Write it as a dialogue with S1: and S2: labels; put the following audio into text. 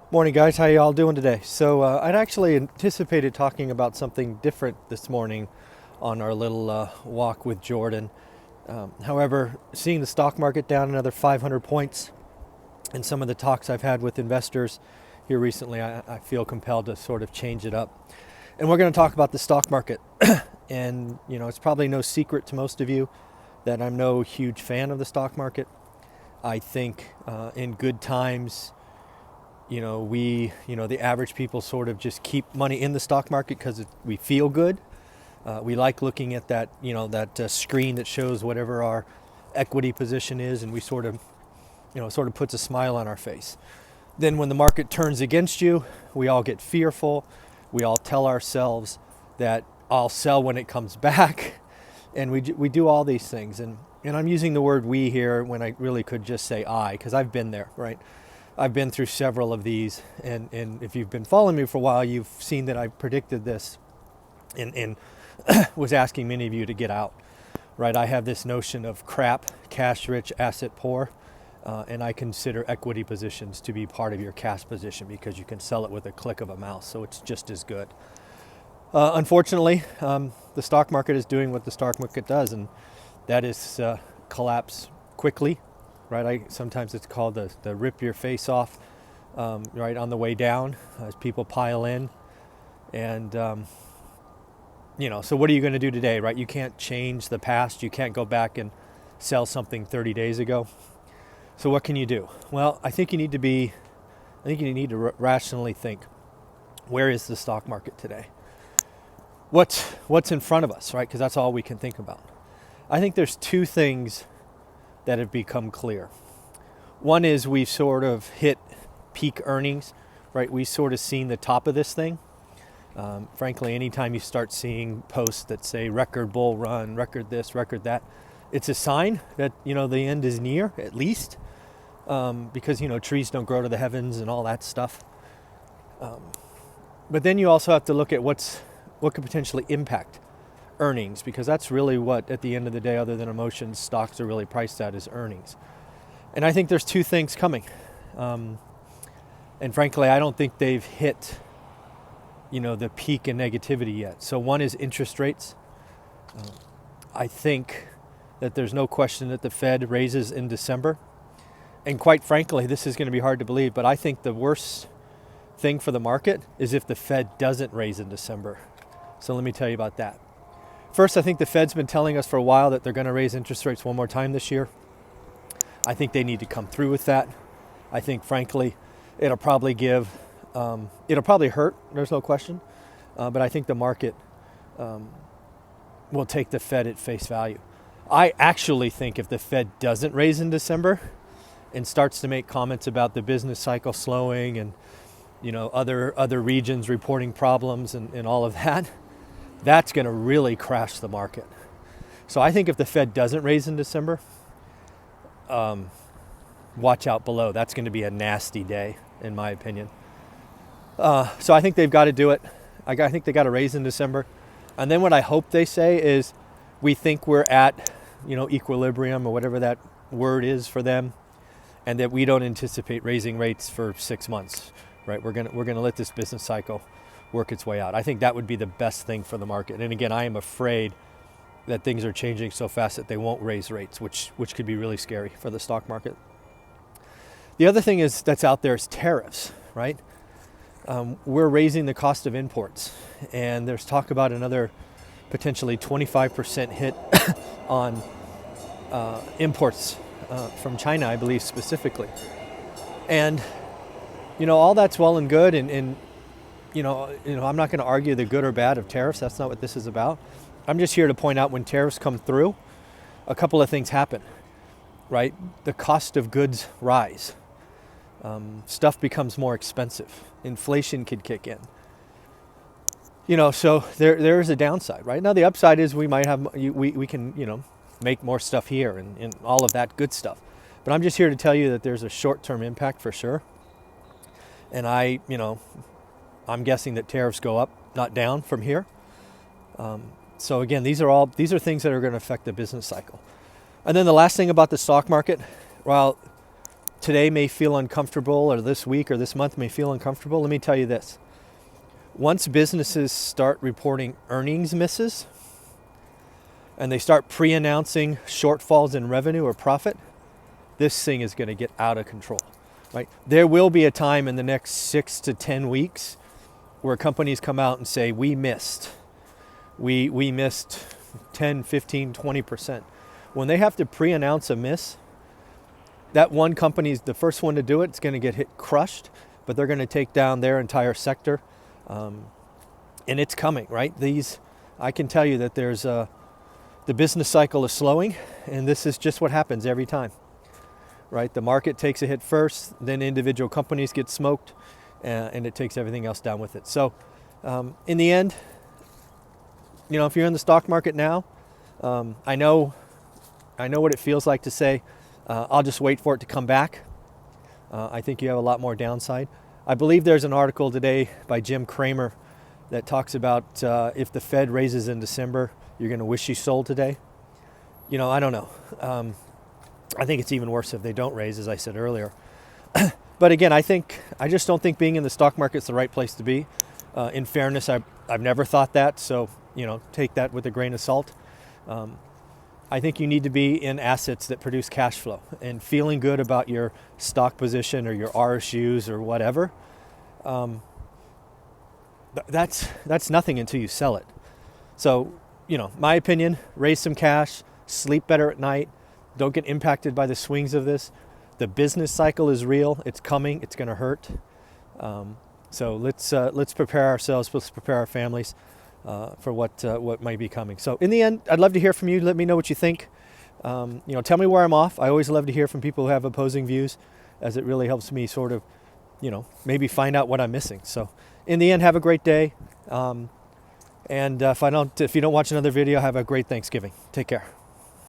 S1: Morning, guys. How y'all doing today? So I'd actually anticipated talking about something different this morning on our little walk with Jordan. However, seeing the stock market down another 500 points and some of the talks I've had with investors here recently, I feel compelled to sort of change it up. And we're going to talk about the stock market. And, it's probably no secret to most of you that I'm no huge fan of the stock market. I think in good times, the average people sort of just keep money in the stock market because we feel good. We like looking at that, that screen that shows whatever our equity position is, and we sort of puts a smile on our face. Then when the market turns against you, we all get fearful. We all tell ourselves that I'll sell when it comes back. And we do all these things. And I'm using the word we here when I really could just say I, because I've been there, right? I've been through several of these, and if you've been following me for a while, you've seen that I predicted this and was asking many of you to get out, right? I have this notion of crap, cash rich, asset poor, and I consider equity positions to be part of your cash position because you can sell it with a click of a mouse, so it's just as good. Unfortunately, the stock market is doing what the stock market does, and that is collapse quickly. Right, sometimes it's called the rip your face off, right, on the way down as people pile in. And, so what are you going to do today, right? You can't change the past. You can't go back and sell something 30 days ago. So what can you do? Well, I think you need to rationally think, where is the stock market today? What's in front of us, right? Because that's all we can think about. I think there's two things that have become clear. One is we've sort of hit peak earnings, right? We've sort of seen the top of this thing. Frankly, anytime you start seeing posts that say record bull run, record this, record that, it's a sign that, the end is near, at least, because, trees don't grow to the heavens and all that stuff. But then you also have to look at what could potentially impact earnings, because that's really what, at the end of the day, other than emotions, stocks are really priced at is earnings. And I think there's two things coming. And frankly, I don't think they've hit, the peak in negativity yet. So one is interest rates. I think that there's no question that the Fed raises in December. And quite frankly, this is going to be hard to believe, but I think the worst thing for the market is if the Fed doesn't raise in December. So let me tell you about that. First, I think the Fed's been telling us for a while that they're going to raise interest rates one more time this year. I think they need to come through with that. I think, frankly, it'll probably hurt, there's no question. But I think the market will take the Fed at face value. I actually think if the Fed doesn't raise in December and starts to make comments about the business cycle slowing and, other regions reporting problems and all of that, that's going to really crash the market. So I think if the Fed doesn't raise in December, watch out below. That's going to be a nasty day, in my opinion. So I think they've got to do it. I think they got to raise in December. And then what I hope they say is, we think we're at, equilibrium or whatever that word is for them, and that we don't anticipate raising rates for 6 months. Right? We're gonna let this business cycle work its way out. I think that would be the best thing for the market. And again, I am afraid that things are changing so fast that they won't raise rates, which could be really scary for the stock market. The other thing that's out there is tariffs, right? We're raising the cost of imports, and there's talk about another potentially 25% hit on imports from China, I believe specifically. And all that's well and good, and I'm not going to argue the good or bad of tariffs. That's not what this is about. I'm just here to point out when tariffs come through, a couple of things happen, right? The cost of goods rise. Stuff becomes more expensive. Inflation could kick in. So there is a downside, right? Now the upside is we might have, we can, make more stuff here and all of that good stuff. But I'm just here to tell you that there's a short-term impact for sure. And I'm guessing that tariffs go up, not down from here. So again, these are things that are going to affect the business cycle. And then the last thing about the stock market, well, today may feel uncomfortable, or this week or this month may feel uncomfortable, let me tell you this. Once businesses start reporting earnings misses and they start pre-announcing shortfalls in revenue or profit, this thing is going to get out of control, right? There will be a time in the next 6 to 10 weeks where companies come out and say, we missed 10, 15, 20%. When they have to pre-announce a miss, that one company is the first one to do it. It's going to get hit crushed, but they're going to take down their entire sector. And it's coming, right? I can tell you that the business cycle is slowing, and this is just what happens every time, right? The market takes a hit first, then individual companies get smoked, and it takes everything else down with it. So in the end, if you're in the stock market now, I know what it feels like to say, I'll just wait for it to come back. I think you have a lot more downside. I believe there's an article today by Jim Cramer that talks about if the Fed raises in December, you're going to wish you sold today. I don't know. I think it's even worse if they don't raise, as I said earlier. But again, I just don't think being in the stock market is the right place to be. In fairness, I've never thought that, so take that with a grain of salt. I think you need to be in assets that produce cash flow, and feeling good about your stock position or your RSUs or whatever. That's nothing until you sell it. So, my opinion, raise some cash, sleep better at night, don't get impacted by the swings of this. The business cycle is real. It's coming. It's going to hurt. So let's prepare ourselves. Let's prepare our families for what might be coming. So in the end, I'd love to hear from you. Let me know what you think. Tell me where I'm off. I always love to hear from people who have opposing views, as it really helps me sort of, maybe find out what I'm missing. So in the end, have a great day. And if you don't watch another video, have a great Thanksgiving. Take care.